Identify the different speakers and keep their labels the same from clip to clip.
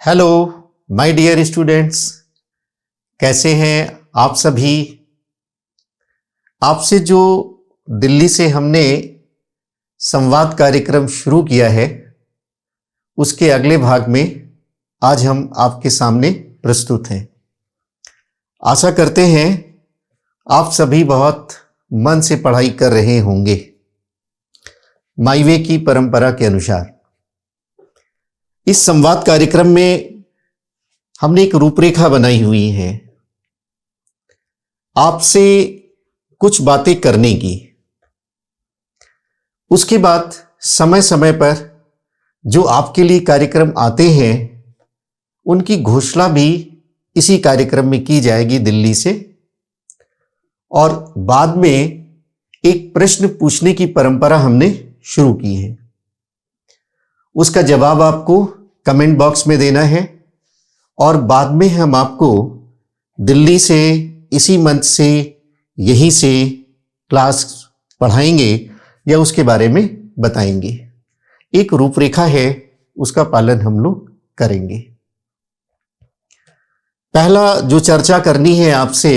Speaker 1: Hello my dear students, कैसे हैं आप सभी। आपसे जो दिल्ली से हमने संवाद कार्यक्रम शुरू किया है उसके अगले भाग में आज हम आपके सामने प्रस्तुत हैं। आशा करते हैं आप सभी बहुत मन से पढ़ाई कर रहे होंगे माई वे की परंपरा के अनुसार। इस संवाद कार्यक्रम में हमने एक रूपरेखा बनाई हुई है आपसे कुछ बातें करने की। उसके बाद समय समय पर जो आपके लिए कार्यक्रम आते हैं उनकी घोषणा भी इसी कार्यक्रम में की जाएगी दिल्ली से, और बाद में एक प्रश्न पूछने की परंपरा हमने शुरू की है। उसका जवाब आपको कमेंट बॉक्स में देना है और बाद में हम आपको दिल्ली से इसी मंच से यहीं से क्लास पढ़ाएंगे या उसके बारे में बताएंगे। एक रूपरेखा है, उसका पालन हम लोग करेंगे। पहला जो चर्चा करनी है आपसे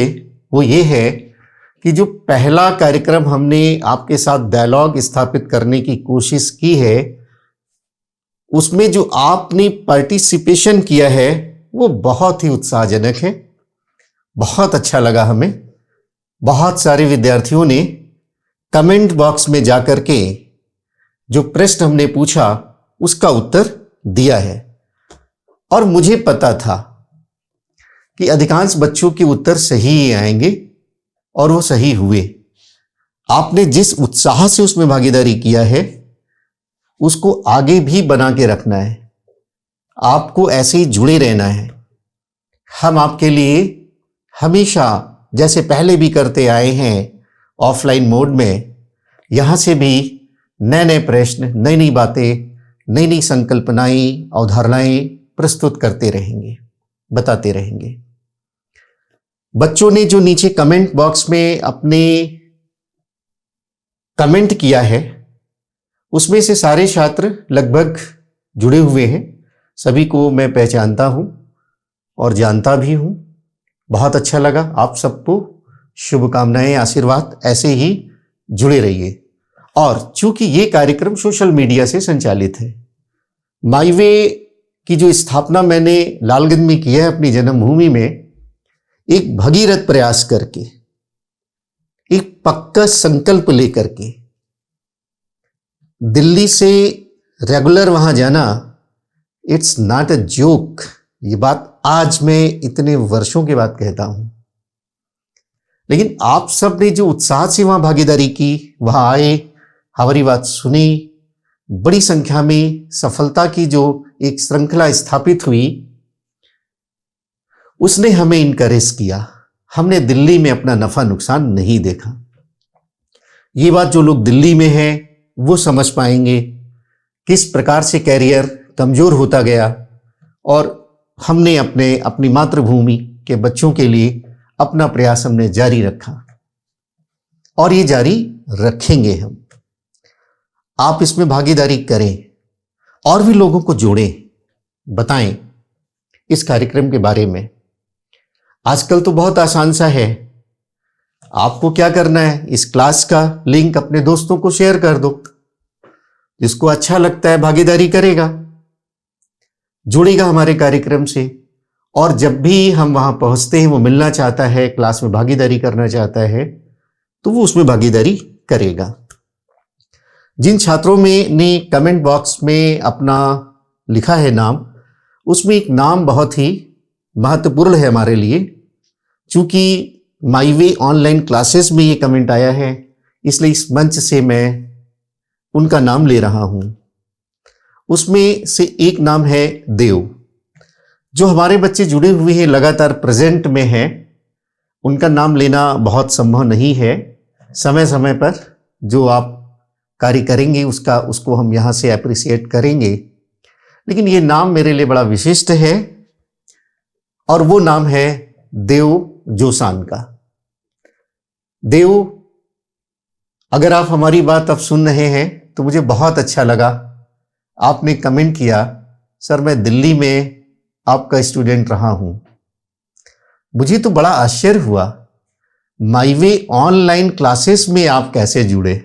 Speaker 1: वो ये है कि जो पहला कार्यक्रम हमने आपके साथ डायलॉग स्थापित करने की कोशिश की है उसमें जो आपने पार्टिसिपेशन किया है वो बहुत ही उत्साहजनक है। बहुत अच्छा लगा हमें। बहुत सारे विद्यार्थियों ने कमेंट बॉक्स में जाकर के जो प्रश्न हमने पूछा उसका उत्तर दिया है, और मुझे पता था कि अधिकांश बच्चों के उत्तर सही ही आएंगे और वो सही हुए। आपने जिस उत्साह से उसमें भागीदारी किया है उसको आगे भी बना के रखना है। आपको ऐसे ही जुड़े रहना है। हम आपके लिए हमेशा जैसे पहले भी करते आए हैं ऑफलाइन मोड में, यहां से भी नए नए प्रश्न, नई नई बातें, नई नई संकल्पनाएं, अवधारणाएं प्रस्तुत करते रहेंगे, बताते रहेंगे। बच्चों ने जो नीचे कमेंट बॉक्स में अपने कमेंट किया है उसमें से सारे छात्र लगभग जुड़े हुए हैं। सभी को मैं पहचानता हूं और जानता भी हूं। बहुत अच्छा लगा। आप सबको शुभकामनाएं, आशीर्वाद। ऐसे ही जुड़े रहिए। और चूंकि ये कार्यक्रम सोशल मीडिया से संचालित है, माई वे की जो स्थापना मैंने लालगंज में किया है अपनी जन्मभूमि में, एक भगीरथ प्रयास करके, एक पक्का संकल्प लेकर के दिल्ली से रेगुलर वहां जाना, इट्स नॉट अ जोक। ये बात आज मैं इतने वर्षों के बाद कहता हूं, लेकिन आप सब ने जो उत्साह से वहां भागीदारी की, वहां आए, हमारी बात सुनी, बड़ी संख्या में सफलता की जो एक श्रृंखला स्थापित हुई उसने हमें इनकरेज किया। हमने दिल्ली में अपना नफा नुकसान नहीं देखा। ये बात जो लोग दिल्ली में हैं वो समझ पाएंगे किस प्रकार से कैरियर कमजोर होता गया, और हमने अपनी मातृभूमि के बच्चों के लिए अपना प्रयास हमने जारी रखा और ये जारी रखेंगे हम। आप इसमें भागीदारी करें और भी लोगों को जोड़ें, बताएं इस कार्यक्रम के बारे में। आजकल तो बहुत आसान सा है। आपको क्या करना है, इस क्लास का लिंक अपने दोस्तों को शेयर कर दो। जिसको अच्छा लगता है भागीदारी करेगा, जुड़ेगा हमारे कार्यक्रम से, और जब भी हम वहां पहुंचते हैं, वो मिलना चाहता है, क्लास में भागीदारी करना चाहता है, तो वो उसमें भागीदारी करेगा। जिन छात्रों में ने कमेंट बॉक्स में अपना लिखा है नाम, उसमें एक नाम बहुत ही महत्वपूर्ण है हमारे लिए। चूंकि माई वे ऑनलाइन क्लासेस में ये कमेंट आया है, इसलिए इस मंच से मैं उनका नाम ले रहा हूं। उसमें से एक नाम है देव। जो हमारे बच्चे जुड़े हुए हैं, लगातार प्रेजेंट में हैं, उनका नाम लेना बहुत संभव नहीं है। समय समय पर जो आप कार्य करेंगे उसको हम यहां से अप्रिशिएट करेंगे, लेकिन ये नाम मेरे लिए बड़ा विशिष्ट है और वो नाम है देव जोसान का। देव, अगर आप हमारी बात अब सुन रहे हैं तो मुझे बहुत अच्छा लगा। आपने कमेंट किया, सर मैं दिल्ली में आपका स्टूडेंट रहा हूं। मुझे तो बड़ा आश्चर्य हुआ, माईवे ऑनलाइन क्लासेस में आप कैसे जुड़े।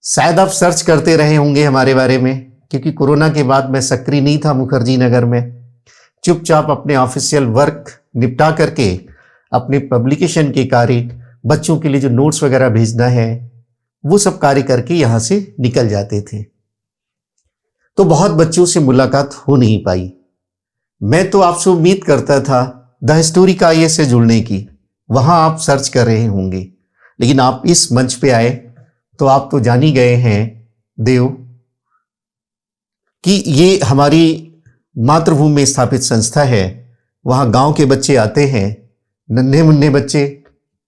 Speaker 1: शायद आप सर्च करते रहे होंगे हमारे बारे में, क्योंकि कोरोना के बाद मैं सक्रिय नहीं था मुखर्जी नगर में। चुपचाप अपने ऑफिशियल वर्क निपटा करके अपने पब्लिकेशन के कार्य, बच्चों के लिए जो नोट्स वगैरह भेजना है, वो सब कार्य करके यहां से निकल जाते थे। तो बहुत बच्चों से मुलाकात हो नहीं पाई। मैं तो आपसे उम्मीद करता था द हिस्टोरिक आईएएस से जुड़ने की, वहां आप सर्च कर रहे होंगे, लेकिन आप इस मंच पे आए तो आप तो जान ही गए हैं देव कि ये हमारी मातृभूमि में स्थापित संस्था है। वहां गांव के बच्चे आते हैं, नन्हे मुन्ने बच्चे,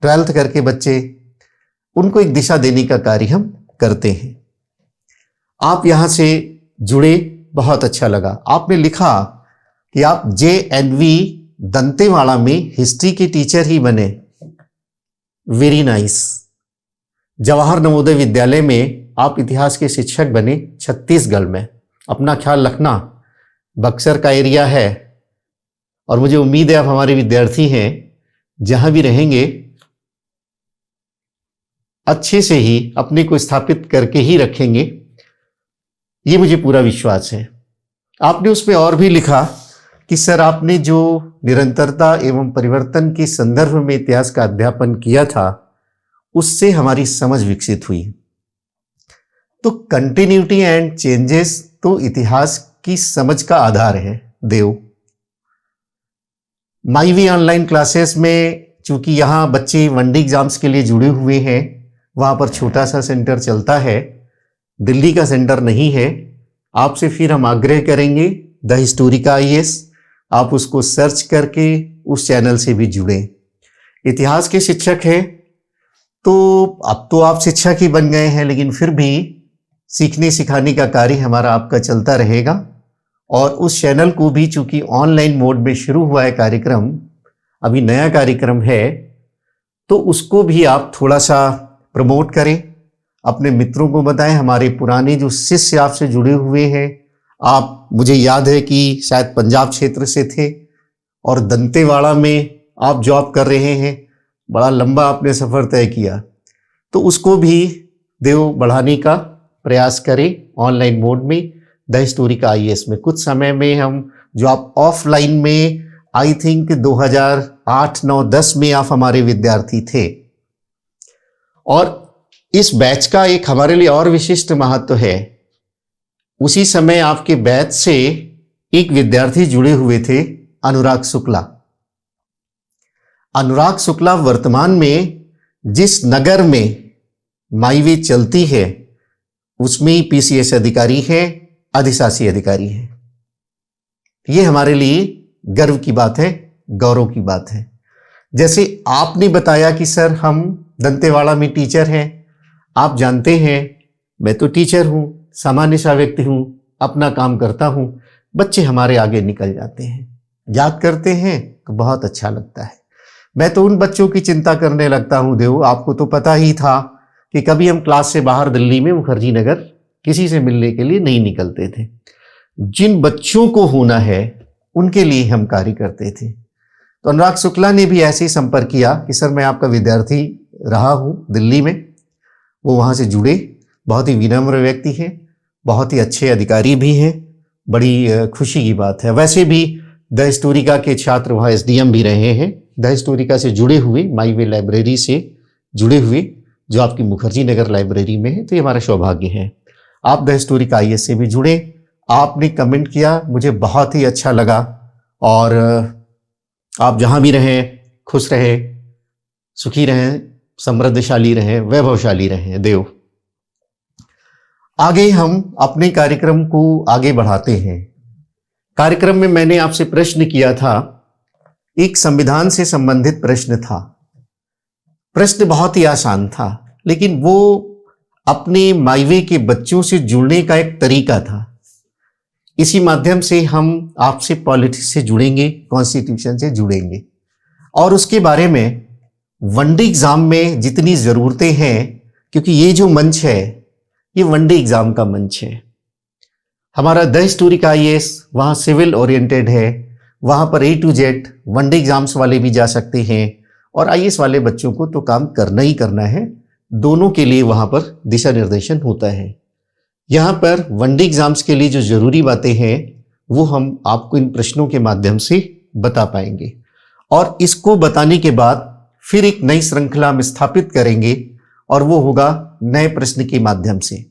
Speaker 1: 12th करके बच्चे, उनको एक दिशा देने का कार्य हम करते हैं। आप यहां से जुड़े, बहुत अच्छा लगा। आपने लिखा कि आप JNV दंतेवाड़ा में हिस्ट्री के टीचर ही बने। Very nice. जवाहर नवोदय विद्यालय में आप इतिहास के शिक्षक बने छत्तीसगढ़ में। अपना ख्याल रखना, बक्सर का एरिया है और मुझे उम्मीद है आप हमारे विद्यार्थी हैं, जहां भी रहेंगे अच्छे से ही अपने को स्थापित करके ही रखेंगे, ये मुझे पूरा विश्वास है। आपने उसमें और भी लिखा कि सर आपने जो निरंतरता एवं परिवर्तन के संदर्भ में इतिहास का अध्यापन किया था, उससे हमारी समझ विकसित हुई। तो कंटिन्यूटी एंड चेंजेस तो इतिहास की समझ का आधार है देव। माईवी ऑनलाइन क्लासेस में चूंकि यहां बच्चे वनडे एग्जाम्स के लिए जुड़े हुए हैं, वहां पर छोटा सा सेंटर चलता है, दिल्ली का सेंटर नहीं है। आपसे फिर हम आग्रह करेंगे द हिस्टोरिक आईएएस, आप उसको सर्च करके उस चैनल से भी जुड़े। इतिहास के शिक्षक हैं तो अब तो आप शिक्षक ही बन गए हैं, लेकिन फिर भी सीखने सिखाने का कार्य हमारा आपका चलता रहेगा। और उस चैनल को भी चूंकि ऑनलाइन मोड में शुरू हुआ है कार्यक्रम, अभी नया कार्यक्रम है, तो उसको भी आप थोड़ा सा प्रमोट करें, अपने मित्रों को बताएं। हमारे पुराने जो शिष्य आपसे जुड़े हुए हैं, आप, मुझे याद है कि शायद पंजाब क्षेत्र से थे और दंतेवाड़ा में आप जॉब कर रहे हैं, बड़ा लंबा आपने सफर तय किया, तो उसको भी देव बढ़ाने का प्रयास करें ऑनलाइन मोड में। द हिस्टोरिक आईएएस में कुछ समय में हम, जो आप ऑफलाइन में आई थिंक 2008, 9, 10 में आप हमारे विद्यार्थी थे, और इस बैच का एक हमारे लिए और विशिष्ट महत्व है। उसी समय आपके बैच से एक विद्यार्थी जुड़े हुए थे, अनुराग शुक्ला। अनुराग शुक्ला वर्तमान में जिस नगर में माईवे चलती है उसमें ही पीसीएस अधिकारी है, अधिशासी अधिकारी है। ये हमारे लिए गर्व की बात है, गौरव की बात है। जैसे आपने बताया कि सर हम दंतेवाड़ा में टीचर हैं, आप जानते हैं मैं तो टीचर हूं, सामान्य सा व्यक्ति हूं, अपना काम करता हूं, बच्चे हमारे आगे निकल जाते हैं, याद करते हैं तो बहुत अच्छा लगता है। मैं तो उन बच्चों की चिंता करने लगता हूं देव। आपको तो पता ही था कि कभी हम क्लास से बाहर दिल्ली में मुखर्जी नगर किसी से मिलने के लिए नहीं निकलते थे। जिन बच्चों को होना है उनके लिए हम कार्य करते थे। तो अनुराग शुक्ला ने भी ऐसे ही संपर्क किया कि सर मैं आपका विद्यार्थी रहा हूं दिल्ली में। वो वहां से जुड़े, बहुत ही विनम्र व्यक्ति हैं, बहुत ही अच्छे अधिकारी भी हैं, बड़ी खुशी की बात है। वैसे भी द हिस्टोरिका के छात्र वहाँ SDM भी रहे हैं, द हिस्टोरिका से जुड़े हुए, माईवे लाइब्रेरी से जुड़े हुए, जो आपकी मुखर्जी नगर लाइब्रेरी में है। तो ये हमारा सौभाग्य है। आप द हिस्टोरिक आईएएस से भी जुड़े, आपने कमेंट किया, मुझे बहुत ही अच्छा लगा। और आप जहाँ भी रहें खुश रहें, सुखी रहें, समृद्धशाली रहें, वैभवशाली रहें देव। आगे हम अपने कार्यक्रम को आगे बढ़ाते हैं। कार्यक्रम में मैंने आपसे प्रश्न किया था, एक संविधान से संबंधित प्रश्न था। प्रश्न बहुत ही आसान था, लेकिन वो अपने माईवे के बच्चों से जुड़ने का एक तरीका था। इसी माध्यम से हम आपसे पॉलिटिक्स से जुड़ेंगे, कॉन्स्टिट्यूशन से जुड़ेंगे, और उसके बारे में वनडे एग्जाम में जितनी जरूरतें हैं, क्योंकि ये जो मंच है ये वनडे एग्जाम का मंच है। हमारा द हिस्टोरिक IAS वहाँ सिविल ओरिएंटेड है, वहाँ पर A to Z one day exams वाले भी जा सकते हैं और IAS वाले बच्चों को तो काम करना ही करना है। दोनों के लिए वहाँ पर दिशा निर्देशन होता है। यहाँ पर वनडे एग्जाम्स के लिए जो जरूरी बातें हैं वो हम आपको इन प्रश्नों के माध्यम से बता पाएंगे और इसको बताने के बाद फिर एक नई श्रृंखला हम स्थापित करेंगे और वो होगा नए प्रश्न के माध्यम से।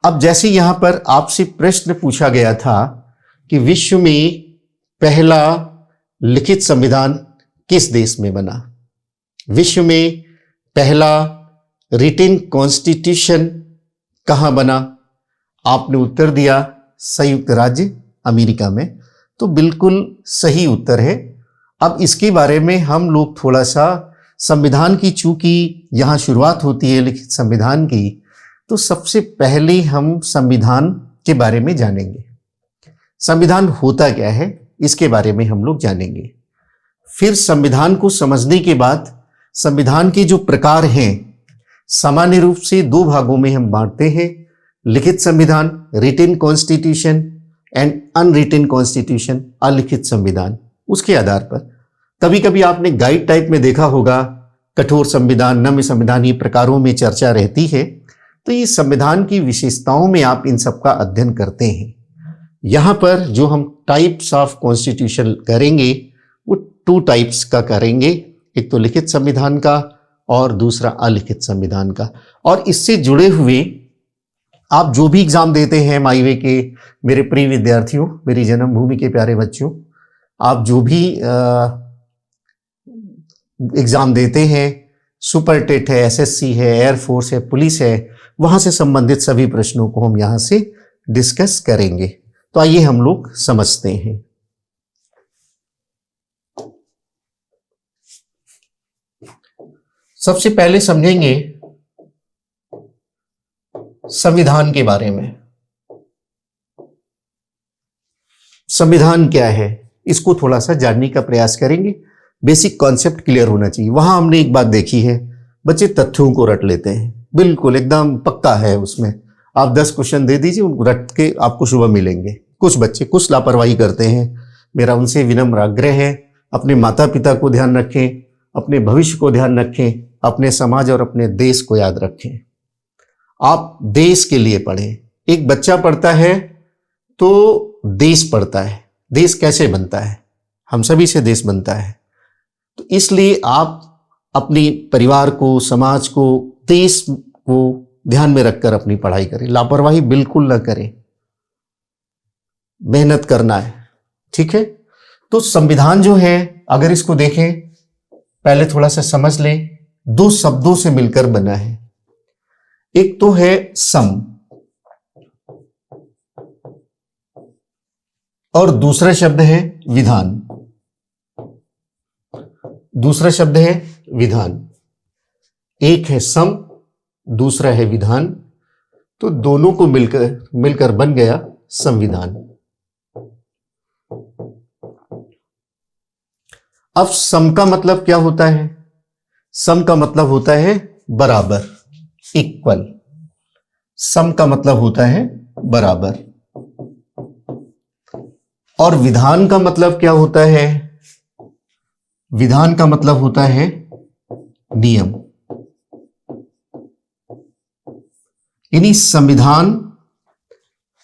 Speaker 1: अब जैसे यहां पर आपसे प्रश्न पूछा गया था कि विश्व में पहला लिखित संविधान किस देश में बना, विश्व में पहला रिटन कॉन्स्टिट्यूशन कहां बना, आपने उत्तर दिया संयुक्त राज्य अमेरिका में। तो बिल्कुल सही उत्तर है। अब इसके बारे में हम लोग थोड़ा सा संविधान की, चूंकि यहाँ शुरुआत होती है लिखित संविधान की, तो सबसे पहले हम संविधान के बारे में जानेंगे। संविधान होता क्या है इसके बारे में हम लोग जानेंगे। फिर संविधान को समझने के बाद संविधान के जो प्रकार हैं सामान्य रूप से दो भागों में हम बांटते हैं, लिखित संविधान written constitution and unwritten constitution अलिखित संविधान। उसके आधार पर कभी कभी आपने गाइड टाइप में देखा होगा कठोर संविधान, नम्य संविधान, ये प्रकारों में चर्चा रहती है। तो ये संविधान की विशेषताओं में आप इन सब का अध्ययन करते हैं। यहाँ पर जो हम टाइप्स ऑफ कॉन्स्टिट्यूशन करेंगे वो 2 टाइप्स का करेंगे, एक तो लिखित संविधान का और दूसरा अलिखित संविधान का। और इससे जुड़े हुए आप जो भी एग्जाम देते हैं माईवे के मेरे प्रिय विद्यार्थियों, मेरी जन्मभूमि के प्यारे बच्चों, आप जो भी एग्जाम देते हैं, सुपर टेट है, SSC है, एयरफोर्स है, पुलिस है, वहां से संबंधित सभी प्रश्नों को हम यहां से डिस्कस करेंगे। तो आइए हम लोग समझते हैं। सबसे पहले समझेंगे संविधान के बारे में। संविधान क्या है इसको थोड़ा सा जानने का प्रयास करेंगे। बेसिक कॉन्सेप्ट क्लियर होना चाहिए। वहां हमने एक बात देखी है, बच्चे तथ्यों को रट लेते हैं, बिल्कुल एकदम पक्का है उसमें। आप 10 क्वेश्चन दे दीजिए, उनको रट के आपको शुभ मिलेंगे। कुछ बच्चे कुछ लापरवाही करते हैं, मेरा उनसे विनम्र आग्रह है अपने माता पिता को ध्यान रखें, अपने भविष्य को ध्यान रखें, अपने समाज और अपने देश को याद रखें। आप देश के लिए पढ़ें। एक बच्चा पढ़ता है तो देश पढ़ता है। देश कैसे बनता है? हम सभी से देश बनता है। तो इसलिए आप अपने परिवार को, समाज को, देश को ध्यान में रखकर अपनी पढ़ाई करें। लापरवाही बिल्कुल ना करें, मेहनत करना है, ठीक है। तो संविधान जो है अगर इसको देखें, पहले थोड़ा सा समझ लें, 2 शब्दों से मिलकर बना है। एक तो है सम और दूसरा शब्द है विधान। दूसरा शब्द है विधान। एक है सम, दूसरा है विधान। तो दोनों को मिलकर बन गया संविधान। अब सम का मतलब क्या होता है? सम का मतलब होता है बराबर, इक्वल। सम का मतलब होता है बराबर। और विधान का मतलब क्या होता है? विधान का मतलब होता है नियम। यानी संविधान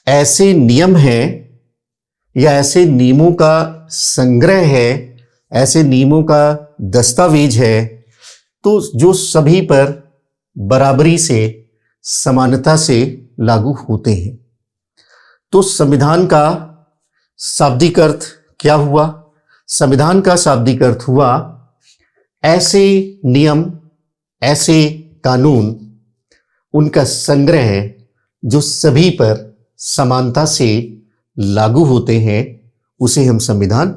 Speaker 1: ऐसे नियम है या ऐसे नियमों का संग्रह है, ऐसे नियमों का दस्तावेज है तो जो सभी पर बराबरी से, समानता से लागू होते हैं। तो संविधान का शाब्दिक अर्थ क्या हुआ? संविधान का शाब्दिक अर्थ हुआ ऐसे नियम, ऐसे कानून, उनका संग्रह है जो सभी पर समानता से लागू होते हैं, उसे हम संविधान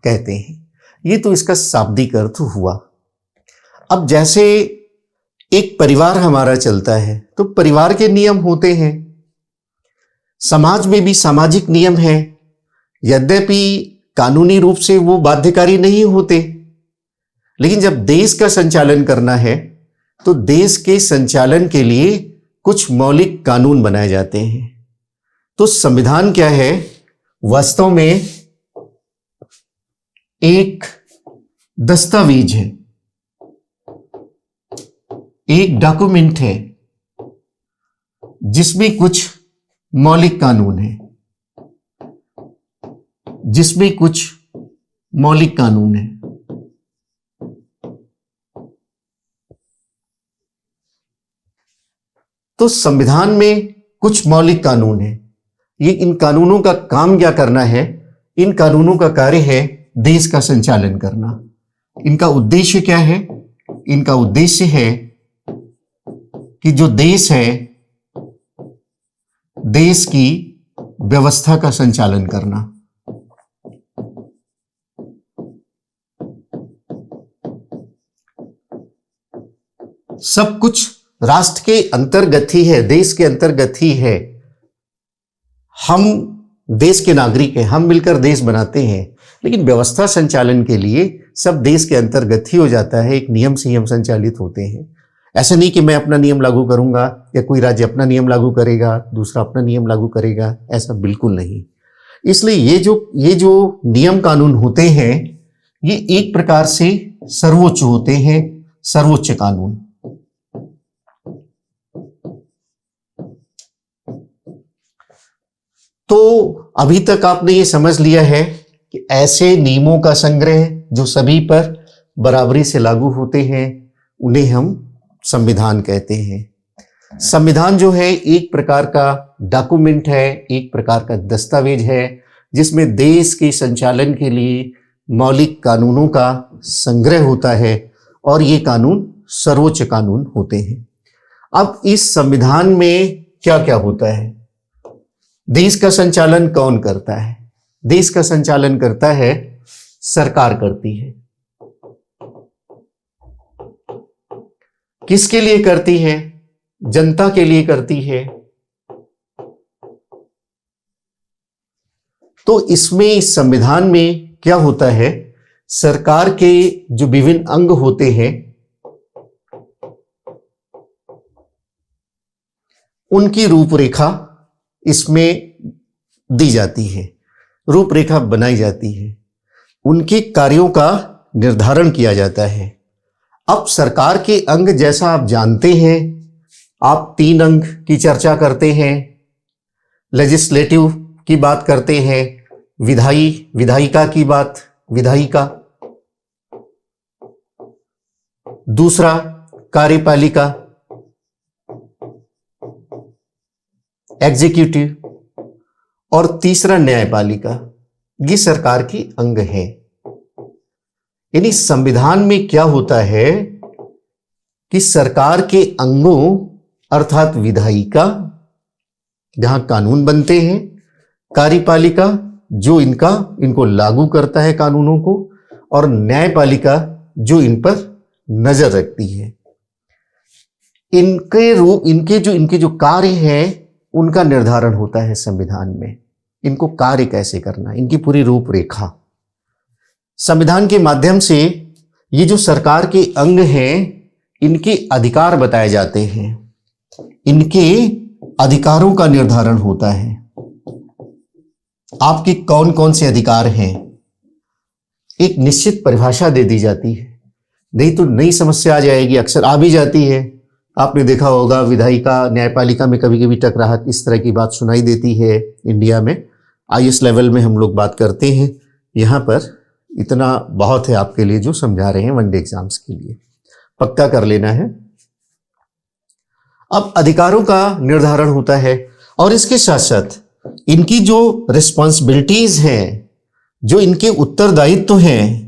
Speaker 1: कहते हैं। ये तो इसका शाब्दिक अर्थ हुआ। अब जैसे एक परिवार हमारा चलता है तो परिवार के नियम होते हैं, समाज में भी सामाजिक नियम है, यद्यपि कानूनी रूप से वो बाध्यकारी नहीं होते, लेकिन जब देश का संचालन करना है तो देश के संचालन के लिए कुछ मौलिक कानून बनाए जाते हैं। तो संविधान क्या है? वास्तव में एक दस्तावेज है, एक डॉक्यूमेंट है जिसमें कुछ मौलिक कानून है, जिसमें कुछ मौलिक कानून है। तो संविधान में कुछ मौलिक कानून है। ये इन कानूनों का काम क्या करना है? इन कानूनों का कार्य है देश का संचालन करना। इनका उद्देश्य क्या है? इनका उद्देश्य है कि जो देश है, देश की व्यवस्था का संचालन करना। सब कुछ राष्ट्र के अंतर्गत ही है, देश के अंतर्गत ही है। हम देश के नागरिक हैं, हम मिलकर देश बनाते हैं, लेकिन व्यवस्था संचालन के लिए सब देश के अंतर्गत ही हो जाता है। एक नियम से ही हम संचालित होते हैं। ऐसा नहीं कि मैं अपना नियम लागू करूंगा या कोई राज्य अपना नियम लागू करेगा, दूसरा अपना नियम लागू करेगा, ऐसा बिल्कुल नहीं। इसलिए ये जो नियम कानून होते हैं, ये एक प्रकार से सर्वोच्च होते हैं, सर्वोच्च कानून। तो अभी तक आपने ये समझ लिया है कि ऐसे नियमों का संग्रह जो सभी पर बराबरी से लागू होते हैं, उन्हें हम संविधान कहते हैं। संविधान जो है एक प्रकार का डॉक्यूमेंट है, एक प्रकार का दस्तावेज है, जिसमें देश के संचालन के लिए मौलिक कानूनों का संग्रह होता है और ये कानून सर्वोच्च कानून होते हैं। अब इस संविधान में क्या क्या होता है? देश का संचालन कौन करता है? देश का संचालन करता है सरकार करती है। किसके लिए करती है? जनता के लिए करती है। तो इसमें इस संविधान में क्या होता है? सरकार के जो विभिन्न अंग होते हैं, उनकी रूपरेखा इसमें दी जाती है, रूपरेखा बनाई जाती है, उनके कार्यों का निर्धारण किया जाता है। अब सरकार के अंग जैसा आप जानते हैं, आप 3 अंग की चर्चा करते हैं। लेजिस्लेटिव की बात करते हैं, विधायिका की बात, विधायिका। दूसरा कार्यपालिका, एग्जीक्यूटिव, और तीसरा न्यायपालिका। ये सरकार की अंग है। यानी संविधान में क्या होता है कि सरकार के अंगों अर्थात विधायिका जहां कानून बनते हैं, कार्यपालिका जो इनको लागू करता है कानूनों को, और न्यायपालिका जो इन पर नजर रखती है। इनके जो कार्य हैं उनका निर्धारण होता है संविधान में। इनको कार्य कैसे करना, इनकी पूरी रूपरेखा संविधान के माध्यम से। ये जो सरकार के अंग हैं, इनके अधिकार बताए जाते हैं, इनके अधिकारों का निर्धारण होता है। आपके कौन कौन से अधिकार हैं, एक निश्चित परिभाषा दे दी जाती है। नहीं तो नई समस्या आ जाएगी, अक्सर आ भी जाती है। आपने देखा होगा विधायिका न्यायपालिका में कभी कभी टकराहट, इस तरह की बात सुनाई देती है इंडिया में। आईएएस लेवल में हम लोग बात करते हैं। यहाँ पर इतना बहुत है आपके लिए जो समझा रहे हैं, वनडे एग्जाम्स के लिए पक्का कर लेना है। अब अधिकारों का निर्धारण होता है और इसके साथ साथ इनकी जो रिस्पॉन्सिबिलिटीज हैं, जो इनके उत्तरदायित्व हैं,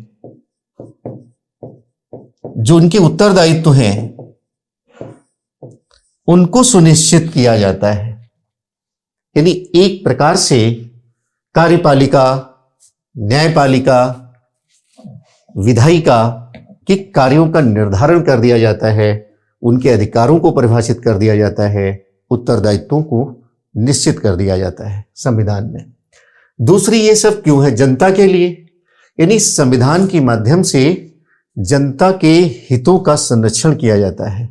Speaker 1: उनको सुनिश्चित किया जाता है। यानी एक प्रकार से कार्यपालिका, न्यायपालिका, विधायिका के कार्यों का निर्धारण कर दिया जाता है, उनके अधिकारों को परिभाषित कर दिया जाता है, उत्तरदायित्वों को निश्चित कर दिया जाता है संविधान में। दूसरी, ये सब क्यों है? जनता के लिए। यानी संविधान के माध्यम से जनता के हितों का संरक्षण किया जाता है।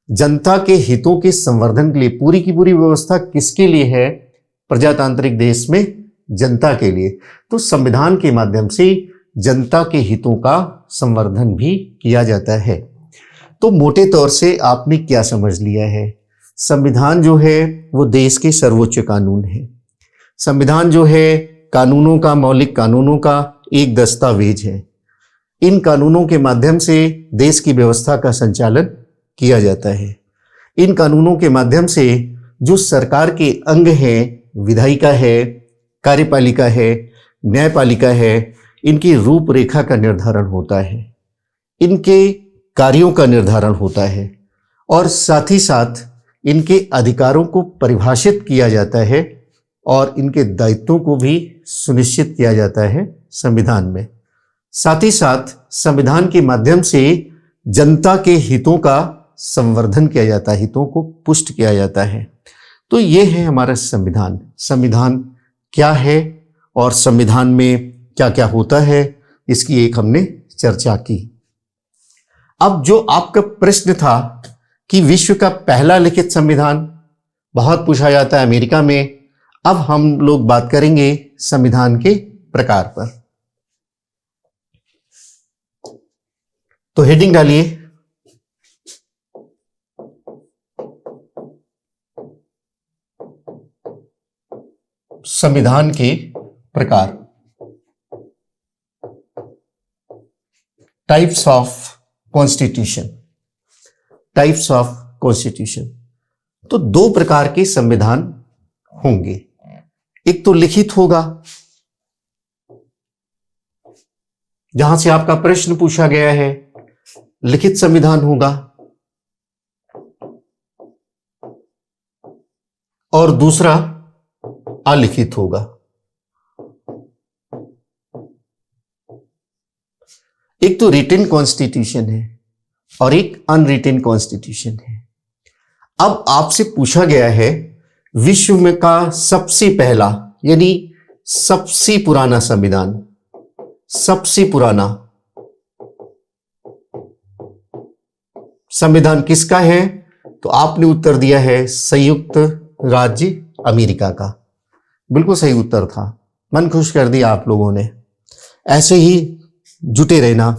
Speaker 1: जनता के हितों के संवर्धन के लिए पूरी की पूरी व्यवस्था किसके लिए है? प्रजातांत्रिक देश में जनता के लिए। तो संविधान के माध्यम से जनता के हितों का संवर्धन भी किया जाता है। तो मोटे तौर से आपने क्या समझ लिया है? संविधान जो है वो देश के सर्वोच्च कानून है। संविधान जो है कानूनों का, मौलिक कानूनों का एक दस्तावेज है। इन कानूनों के माध्यम से देश की व्यवस्था का संचालन किया जाता है। इन कानूनों के माध्यम से जो सरकार के अंग हैं, विधायिका है, कार्यपालिका है, न्यायपालिका है, इनकी रूपरेखा का निर्धारण होता है, इनके कार्यों का निर्धारण होता है और साथ ही साथ इनके अधिकारों को परिभाषित किया जाता है और इनके दायित्वों को भी सुनिश्चित किया जाता है संविधान में। साथ ही साथ संविधान के माध्यम से जनता के हितों का संवर्धन किया जाता है, हितों को पुष्ट किया जाता है। तो ये है हमारा संविधान। संविधान क्या है और संविधान में क्या क्या होता है, इसकी एक हमने चर्चा की। अब जो आपका प्रश्न था कि विश्व का पहला लिखित संविधान बहुत पूछा जाता है अमेरिका में, अब हम लोग बात करेंगे संविधान के प्रकार पर। तो हेडिंग डालिए, संविधान के प्रकार, types of constitution. Types of constitution, तो दो प्रकार के संविधान होंगे। एक तो लिखित होगा, जहां से आपका प्रश्न पूछा गया है, लिखित संविधान होगा। और दूसरा अलिखित होगा। एक तो रिटन कॉन्स्टिट्यूशन है और एक अनरिटन कॉन्स्टिट्यूशन है। अब आपसे पूछा गया है विश्व में का सबसे पहला यानी सबसे पुराना संविधान, सबसे पुराना संविधान किसका है? तो आपने उत्तर दिया है संयुक्त राज्य अमेरिका का। बिल्कुल सही उत्तर था, मन खुश कर दिया आप लोगों ने। ऐसे ही जुटे रहना।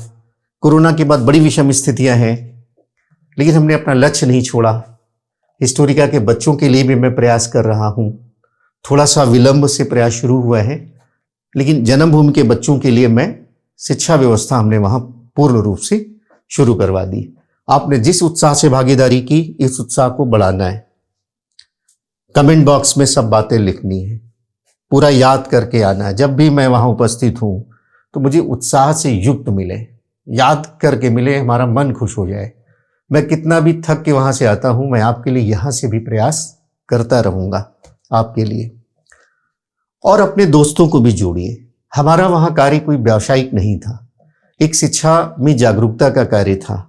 Speaker 1: कोरोना के बाद बड़ी विषम स्थितियां हैं, लेकिन हमने अपना लक्ष्य नहीं छोड़ा। हिस्टोरिका के बच्चों के लिए भी मैं प्रयास कर रहा हूं। थोड़ा सा विलंब से प्रयास शुरू हुआ है, लेकिन जन्मभूमि के बच्चों के लिए मैं शिक्षा व्यवस्था हमने वहां पूर्ण रूप से शुरू करवा दी। आपने जिस उत्साह से भागीदारी की, इस उत्साह को बढ़ाना है। कमेंट बॉक्स में सब बातें लिखनी है, पूरा याद करके आना है। जब भी मैं वहां उपस्थित हूं तो मुझे उत्साह से युक्त मिले, याद करके मिले, हमारा मन खुश हो जाए। मैं कितना भी थक के वहां से आता हूं, मैं आपके लिए यहां से भी प्रयास करता रहूंगा आपके लिए। और अपने दोस्तों को भी जोड़िए। हमारा वहां कार्य कोई व्यावसायिक नहीं था, एक शिक्षा में जागरूकता का कार्य था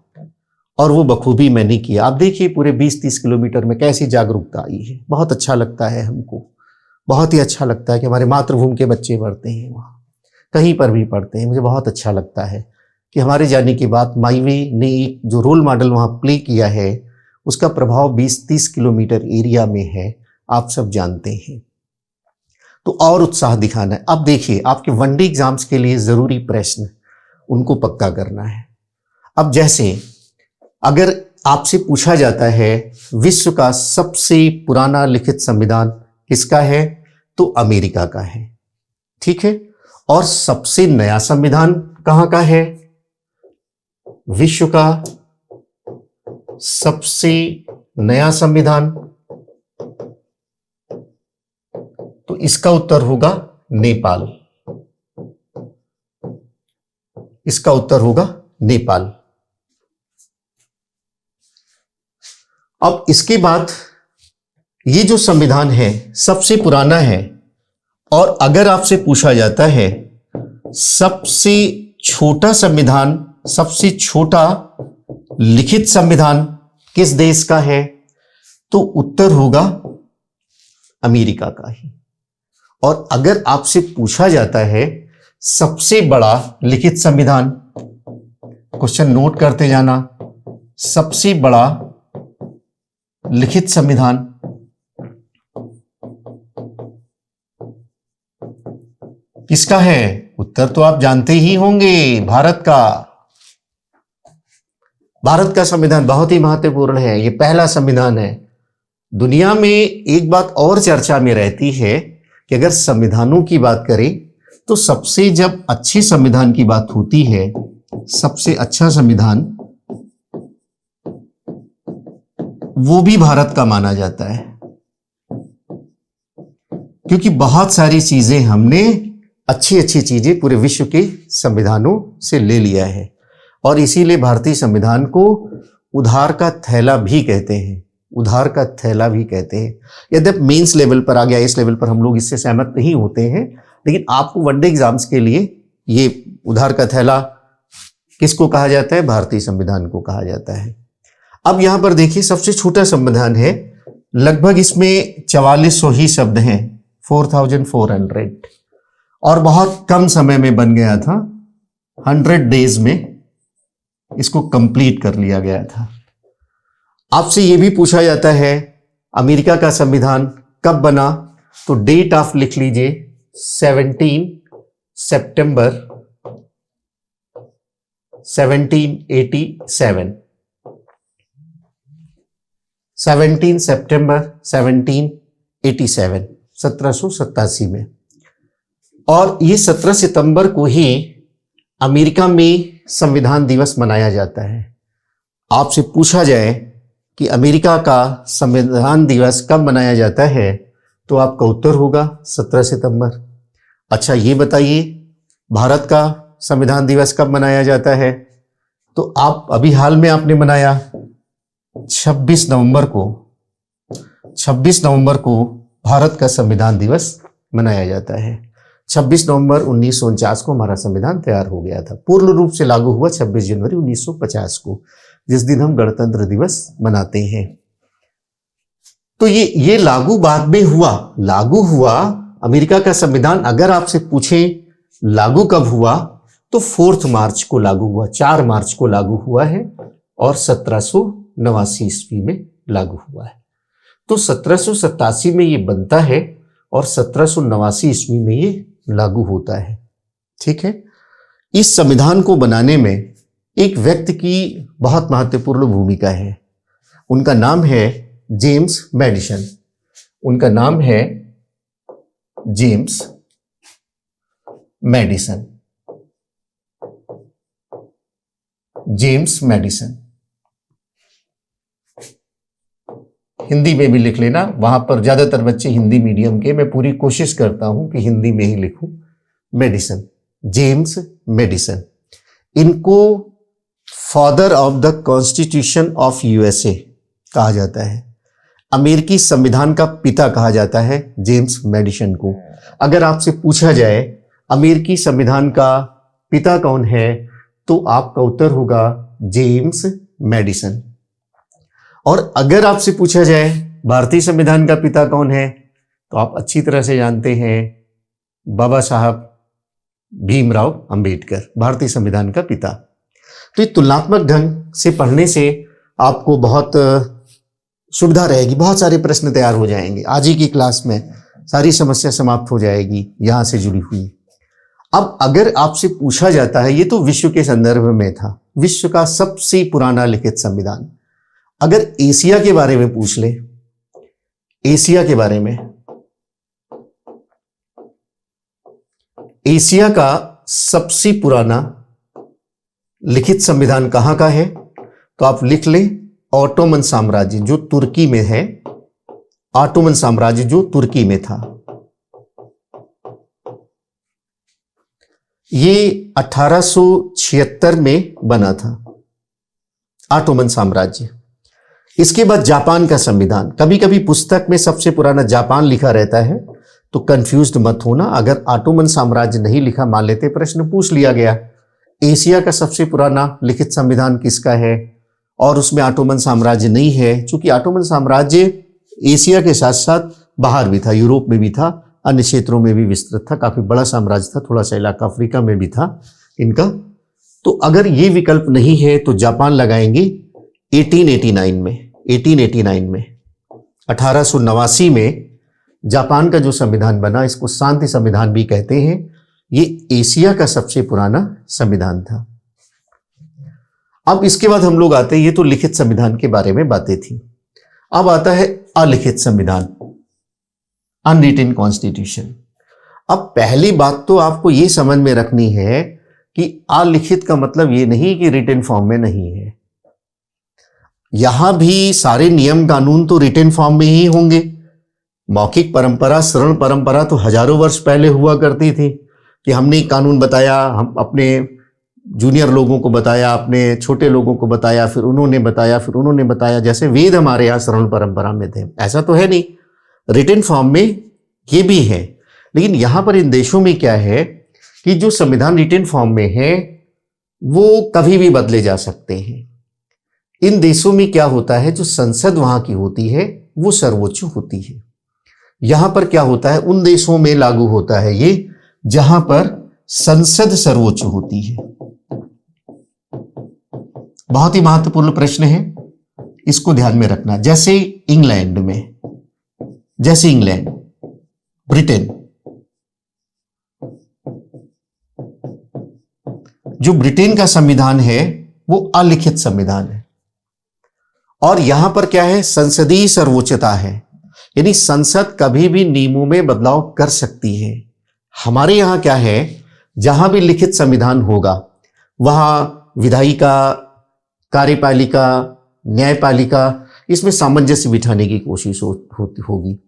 Speaker 1: और वो बखूबी मैंने किया। आप देखिए पूरे 20-30 किलोमीटर में कैसी जागरूकता आई है। बहुत अच्छा लगता है हमको, बहुत ही अच्छा लगता है कि हमारे मातृभूमि के बच्चे पढ़ते हैं वहाँ, कहीं पर भी पढ़ते हैं। मुझे बहुत अच्छा लगता है कि हमारे जाने के बाद माईवे ने एक जो रोल मॉडल वहाँ प्ले किया है, उसका प्रभाव 20-30 किलोमीटर एरिया में है, आप सब जानते हैं। तो और उत्साह दिखाना है। अब देखिए आपके वनडे एग्जाम्स के लिए जरूरी प्रश्न, उनको पक्का करना है। अब जैसे अगर आपसे पूछा जाता है विश्व का सबसे पुराना लिखित संविधान किसका है, तो अमेरिका का है, ठीक है। और सबसे नया संविधान कहां का है? विश्व का सबसे नया संविधान, तो इसका उत्तर होगा नेपाल। इसका उत्तर होगा नेपाल। अब इसके बाद ये जो संविधान है सबसे पुराना है, और अगर आपसे पूछा जाता है सबसे छोटा संविधान, सबसे छोटा लिखित संविधान किस देश का है, तो उत्तर होगा अमेरिका का ही। और अगर आपसे पूछा जाता है सबसे बड़ा लिखित संविधान, क्वेश्चन नोट करते जाना, सबसे बड़ा लिखित संविधान, किसका है? उत्तर तो आप जानते ही होंगे, भारत का। भारत का संविधान बहुत ही महत्वपूर्ण है, ये पहला संविधान है। दुनिया में एक बात और चर्चा में रहती है कि अगर संविधानों की बात करें तो सबसे जब अच्छे संविधान की बात होती है, सबसे अच्छा संविधान वो भी भारत का माना जाता है, क्योंकि बहुत सारी चीजें हमने अच्छी अच्छी चीजें पूरे विश्व के संविधानों से ले लिया है, और इसीलिए भारतीय संविधान को उधार का थैला भी कहते हैं। उधार का थैला भी कहते हैं। यद्यप मेंस लेवल पर आ गया, इस लेवल पर हम लोग इससे सहमत नहीं होते हैं, लेकिन आपको वनडे एग्जाम्स के लिए ये उधार का थैला किसको कहा जाता है? भारतीय संविधान को कहा जाता है। अब यहां पर देखिए, सबसे छोटा संविधान है, लगभग इसमें 4400 ही शब्द हैं, 4400, और बहुत कम समय में बन गया था। 100 डेज में इसको कंप्लीट कर लिया गया था। आपसे यह भी पूछा जाता है अमेरिका का संविधान कब बना, तो डेट आप लिख लीजिए 17 सितंबर 1787। 17 सितंबर 1787, 1787 में। और ये 17 सितंबर को ही अमेरिका में संविधान दिवस मनाया जाता है। आपसे पूछा जाए कि अमेरिका का संविधान दिवस कब मनाया जाता है, तो आपका उत्तर होगा 17 सितंबर। अच्छा, ये बताइए भारत का संविधान दिवस कब मनाया जाता है, तो आप अभी हाल में आपने मनाया 26 नवंबर को। 26 नवंबर को भारत का संविधान दिवस मनाया जाता है। 26 नवंबर 1949 को हमारा संविधान तैयार हो गया था। पूर्ण रूप से लागू हुआ 26 जनवरी 1950 को, जिस दिन हम गणतंत्र दिवस मनाते हैं। तो ये लागू बाद में हुआ। लागू हुआ अमेरिका का संविधान, अगर आपसे पूछें लागू कब हुआ, तो 4 मार्च को लागू हुआ, 4 मार्च को लागू हुआ है, और 1789 ईस्वी में लागू हुआ है। तो 1787 में ये बनता है और 1789 ईस्वी में ये लागू होता है। ठीक है। इस संविधान को बनाने में एक व्यक्ति की बहुत महत्वपूर्ण भूमिका है। उनका नाम है जेम्स मैडिसन। उनका नाम है James Madison. James Madison. Hindi में भी लिख लेना, वहां पर ज्यादातर बच्चे हिंदी मीडियम के, मैं पूरी कोशिश करता हूं कि हिंदी में ही लिखूं। Madison, James Madison. इनको father of the constitution of USA कहा जाता है। अमेरिकी संविधान का पिता कहा जाता है जेम्स मेडिसन को। अगर आपसे पूछा जाए अमेरिकी संविधान का पिता कौन है, तो आपका उत्तर होगा जेम्स मेडिसन। और अगर आपसे पूछा जाए भारतीय संविधान का पिता कौन है, तो आप अच्छी तरह से जानते हैं बाबा साहब भीमराव अंबेडकर, भारतीय संविधान का पिता। तो ये तुलनात्मक ढंग से पढ़ने से आपको बहुत सुविधा रहेगी, बहुत सारे प्रश्न तैयार हो जाएंगे। आज ही की क्लास में सारी समस्या समाप्त हो जाएगी यहां से जुड़ी हुई। अब अगर आपसे पूछा जाता है, ये तो विश्व के संदर्भ में था, विश्व का सबसे पुराना लिखित संविधान। अगर एशिया के बारे में पूछ ले, एशिया के बारे में, एशिया का सबसे पुराना लिखित संविधान कहां का है, तो आप लिख लें ऑटोमन साम्राज्य जो तुर्की में है। ऑटोमन साम्राज्य जो तुर्की में था, ये 1876 में बना था ऑटोमन साम्राज्य। इसके बाद जापान का संविधान। कभी कभी पुस्तक में सबसे पुराना जापान लिखा रहता है, तो कंफ्यूज्ड मत होना। अगर ऑटोमन साम्राज्य नहीं लिखा, मान लेते प्रश्न पूछ लिया गया एशिया का सबसे पुराना लिखित संविधान किसका है, और उसमें ऑटोमन साम्राज्य नहीं है, क्योंकि ऑटोमन साम्राज्य एशिया के साथ साथ बाहर भी था, यूरोप में भी था, अन्य क्षेत्रों में भी विस्तृत था, काफी बड़ा साम्राज्य था, थोड़ा सा इलाका अफ्रीका में भी था इनका। तो अगर ये विकल्प नहीं है तो जापान लगाएंगे 1889 में। 1889 में 1889 में जापान का जो संविधान बना, इसको शांति संविधान भी कहते हैं। ये एशिया का सबसे पुराना संविधान था। अब इसके बाद हम लोग आते हैं, ये तो लिखित संविधान के बारे में बातें थी। अब आता है अलिखित संविधान, अनरिटन कॉन्स्टिट्यूशन। अब पहली बात तो आपको ये समझ में रखनी है कि अलिखित का मतलब ये नहीं कि रिटन फॉर्म में नहीं है। यहां भी सारे नियम कानून तो रिटन फॉर्म में ही होंगे। मौखिक परंपरा, श्रवण परंपरा तो हजारों वर्ष पहले हुआ करती थी कि हमने कानून बताया, हम अपने जूनियर लोगों को बताया, अपने छोटे लोगों को बताया, फिर उन्होंने बताया, फिर उन्होंने बताया। जैसे वेद हमारे यहाँ श्रवण परंपरा में थे, ऐसा तो है नहीं, रिटन फॉर्म में ये भी है। लेकिन यहां पर इन देशों में क्या है कि जो संविधान रिटन फॉर्म में है वो कभी भी बदले जा सकते हैं। इन देशों में क्या होता है, जो संसद वहां की होती है वो सर्वोच्च होती है। यहां पर क्या होता है, उन देशों में लागू होता है ये जहां पर संसद सर्वोच्च होती है। बहुत ही महत्वपूर्ण प्रश्न है, इसको ध्यान में रखना। जैसे इंग्लैंड में, जैसे इंग्लैंड, ब्रिटेन, जो ब्रिटेन का संविधान है वो अलिखित संविधान है। और यहां पर क्या है, संसदीय सर्वोच्चता है, यानी संसद कभी भी नियमों में बदलाव कर सकती है। हमारे यहां क्या है, जहां भी लिखित संविधान होगा वहां विधायिका, कार्यपालिका, न्यायपालिका, इसमें सामंजस्य बिठाने की कोशिश होगी।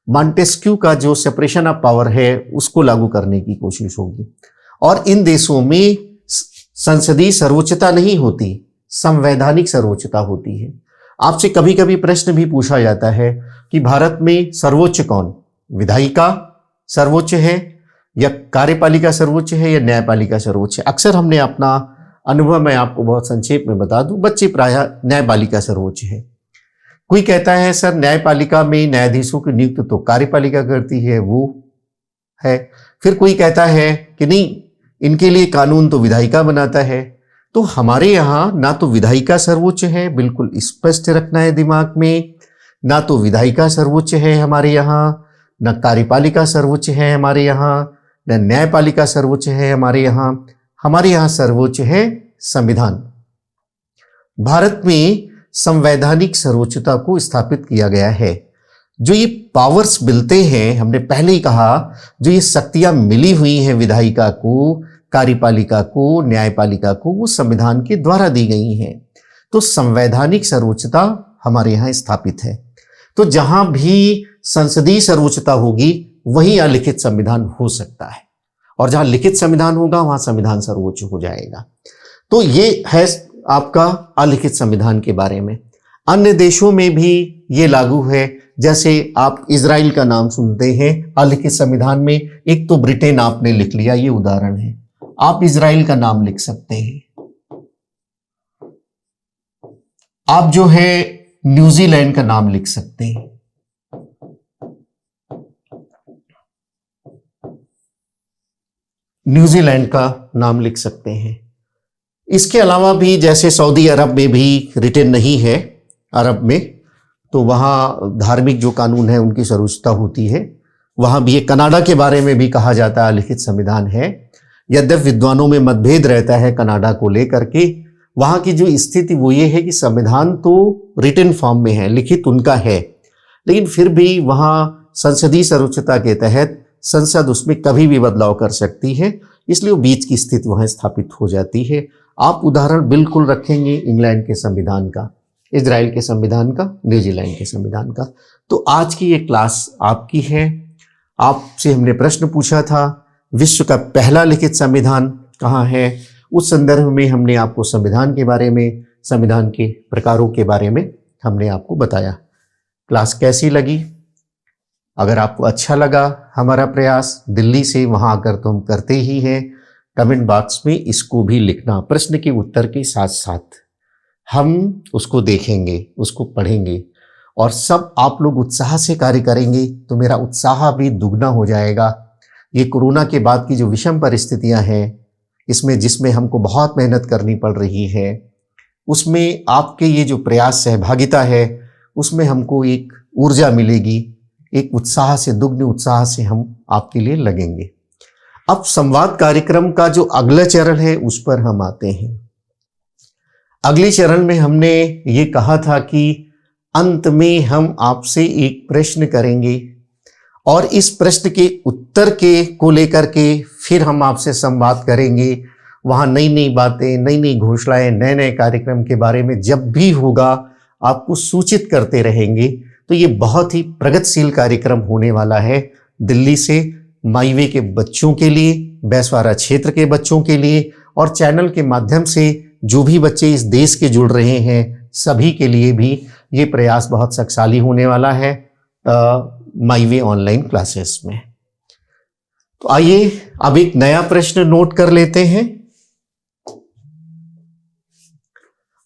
Speaker 1: मॉन्टेस्क्यू का जो सेपरेशन ऑफ पावर है उसको लागू करने की कोशिश होगी। और इन देशों में संसदीय सर्वोच्चता नहीं होती, संवैधानिक सर्वोच्चता होती है। आपसे कभी कभी प्रश्न भी पूछा जाता है कि भारत में सर्वोच्च कौन, विधायिका सर्वोच्च है या कार्यपालिका सर्वोच्च है या न्यायपालिका सर्वोच्च है। अक्सर हमने अपना अनुभव मैं आपको बहुत संक्षेप में बता दूं, बच्चे प्रायः न्यायपालिका सर्वोच्च है। कोई कहता है सर न्यायपालिका में न्यायाधीशों की नियुक्ति तो कार्यपालिका करती है, वो है। फिर कोई कहता है कि नहीं, इनके लिए कानून तो विधायिका बनाता है। तो हमारे यहाँ ना तो विधायिका सर्वोच्च है, बिल्कुल स्पष्ट रखना है दिमाग में, ना तो विधायिका सर्वोच्च है हमारे यहाँ, न कार्यपालिका सर्वोच्च है हमारे यहाँ, न न्यायपालिका सर्वोच्च है हमारे यहाँ। हमारे यहाँ सर्वोच्च है संविधान। भारत में संवैधानिक सर्वोच्चता को स्थापित किया गया है। जो ये पावर्स मिलते हैं, हमने पहले ही कहा, जो ये शक्तियां मिली हुई हैं विधायिका को, कार्यपालिका को, न्यायपालिका को, वो संविधान के द्वारा दी गई हैं। तो संवैधानिक सर्वोच्चता हमारे यहाँ स्थापित है। तो जहां भी संसदीय सर्वोच्चता होगी वहीं अलिखित संविधान हो सकता है, और जहां लिखित संविधान होगा वहां संविधान सर्वोच्च हो जाएगा। तो ये है आपका अलिखित संविधान के बारे में। अन्य देशों में भी ये लागू है। जैसे आप इजराइल का नाम सुनते हैं अलिखित संविधान में, एक तो ब्रिटेन आपने लिख लिया, ये उदाहरण है। आप इजराइल का नाम लिख सकते हैं। आप जो है न्यूजीलैंड का नाम लिख सकते हैं। न्यूजीलैंड का नाम लिख सकते हैं। इसके अलावा भी जैसे सऊदी अरब में भी रिटन नहीं है, अरब में तो वहाँ धार्मिक जो कानून है उनकी सर्वोच्चता होती है। वहाँ भी, ये कनाडा के बारे में भी कहा जाता है लिखित संविधान है। यद्यपि विद्वानों में मतभेद रहता है कनाडा को लेकर के, वहाँ की जो स्थिति वो ये है कि संविधान तो रिटन फॉर्म में है, लिखित उनका है, लेकिन फिर भी वहाँ संसदीय सर्वोच्चता के तहत संसद उसमें कभी भी बदलाव कर सकती है, इसलिए वो बीच की स्थिति वहाँ स्थापित हो जाती है। आप उदाहरण बिल्कुल रखेंगे इंग्लैंड के संविधान का, इजराइल के संविधान का, न्यूजीलैंड के संविधान का। तो आज की ये क्लास आपकी है। आपसे हमने प्रश्न पूछा था विश्व का पहला लिखित संविधान कहाँ है। उस संदर्भ में हमने आपको संविधान के बारे में, संविधान के प्रकारों के बारे में हमने आपको बताया। क्लास कैसी लगी? अगर आपको अच्छा लगा हमारा प्रयास दिल्ली से, वहाँ आकर तो हम करते ही हैं, कमेंट बॉक्स में इसको भी लिखना, प्रश्न के उत्तर के साथ साथ हम उसको देखेंगे, उसको पढ़ेंगे, और सब आप लोग उत्साह से कार्य करेंगे तो मेरा उत्साह भी दुगना हो जाएगा। ये कोरोना के बाद की जो विषम परिस्थितियां हैं, इसमें जिसमें हमको बहुत मेहनत करनी पड़ रही है, उसमें आपके ये जो प्रयास सहभागिता है उसमें हमको एक ऊर्जा मिलेगी, एक उत्साह से, दुग्ध उत्साह से हम आपके लिए लगेंगे। अब संवाद कार्यक्रम का जो अगला चरण है उस पर हम आते हैं। अगले चरण में हमने ये कहा था कि अंत में हम आपसे एक प्रश्न करेंगे और इस प्रश्न के उत्तर को लेकर के फिर हम आपसे संवाद करेंगे। वहाँ नई नई बातें, नई नई घोषणाएं, नए नए कार्यक्रम के बारे में जब भी होगा आपको सूचित करते रहेंगे। तो ये बहुत ही प्रगतिशील कार्यक्रम होने वाला है दिल्ली से माई वे के बच्चों के लिए, बैसवारा क्षेत्र के बच्चों के लिए, और चैनल के माध्यम से जो भी बच्चे इस देश के जुड़ रहे हैं सभी के लिए भी ये प्रयास बहुत शक्तिशाली होने वाला है माई वे ऑनलाइन क्लासेस में। तो आइए अब एक नया प्रश्न नोट कर लेते हैं।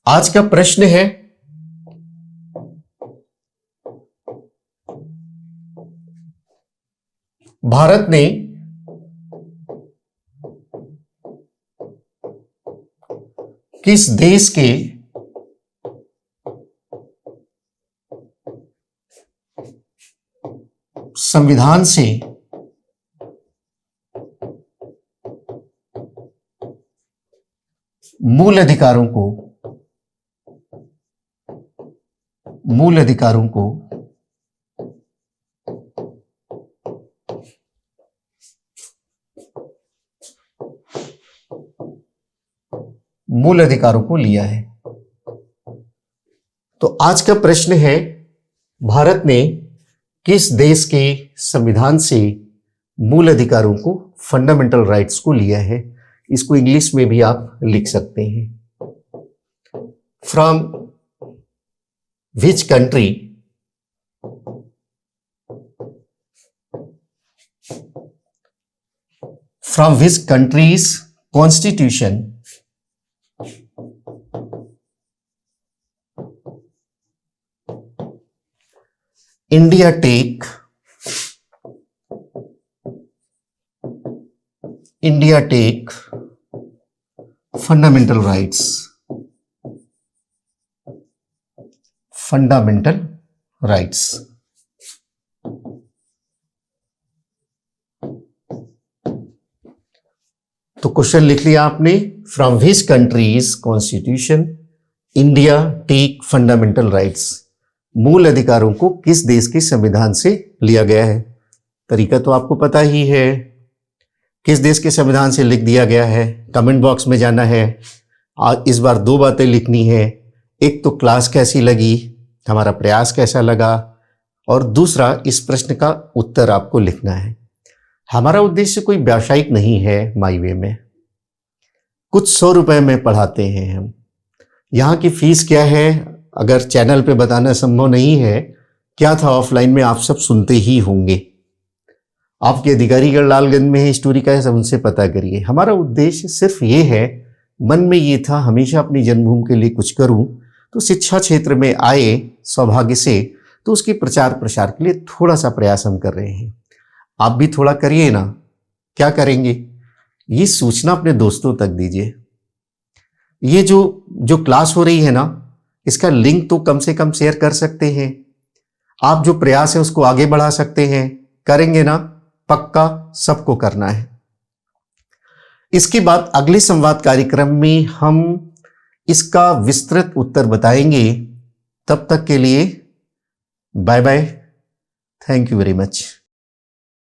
Speaker 1: आज का प्रश्न है, भारत ने किस देश के संविधान से मूल अधिकारों को लिया है? तो आज का प्रश्न है, भारत ने किस देश के संविधान से मूल अधिकारों को, फंडामेंटल राइट्स को लिया है? इसको इंग्लिश में भी आप लिख सकते हैं। From which country countries constitution India take fundamental rights. तो क्वेश्चन लिख लिया आपने, from which countries constitution India take fundamental rights. मूल अधिकारों को किस देश के संविधान से लिया गया है? तरीका तो आपको पता ही है, किस देश के संविधान से लिख दिया गया है। कमेंट बॉक्स में जाना है, इस बार 2 बातें लिखनी है। एक तो क्लास कैसी लगी, हमारा प्रयास कैसा लगा, और दूसरा इस प्रश्न का उत्तर आपको लिखना है। हमारा उद्देश्य कोई व्यावसायिक नहीं है। माई वे में कुछ 100 रुपए में पढ़ाते हैं हम। यहाँ की फीस क्या है अगर चैनल पे बताना संभव नहीं है, क्या था ऑफलाइन में आप सब सुनते ही होंगे। आपके अधिकारीगढ़ लालगंज में है, स्टोरी का है, सब उनसे पता करिए। हमारा उद्देश्य सिर्फ ये है, मन में ये था हमेशा अपनी जन्मभूमि के लिए कुछ करूं, तो शिक्षा क्षेत्र में आए सौभाग्य से, तो उसके प्रचार प्रसार के लिए थोड़ा सा प्रयास हम कर रहे हैं। आप भी थोड़ा करिए ना। क्या करेंगे? ये सूचना अपने दोस्तों तक दीजिए। ये जो क्लास हो रही है ना, इसका लिंक तो कम से कम शेयर कर सकते हैं। आप जो प्रयास है उसको आगे बढ़ा सकते हैं। करेंगे ना? पक्का सबको करना है। इसके बाद अगले संवाद कार्यक्रम में हम इसका विस्तृत उत्तर बताएंगे। तब तक के लिए bye bye, thank you very much.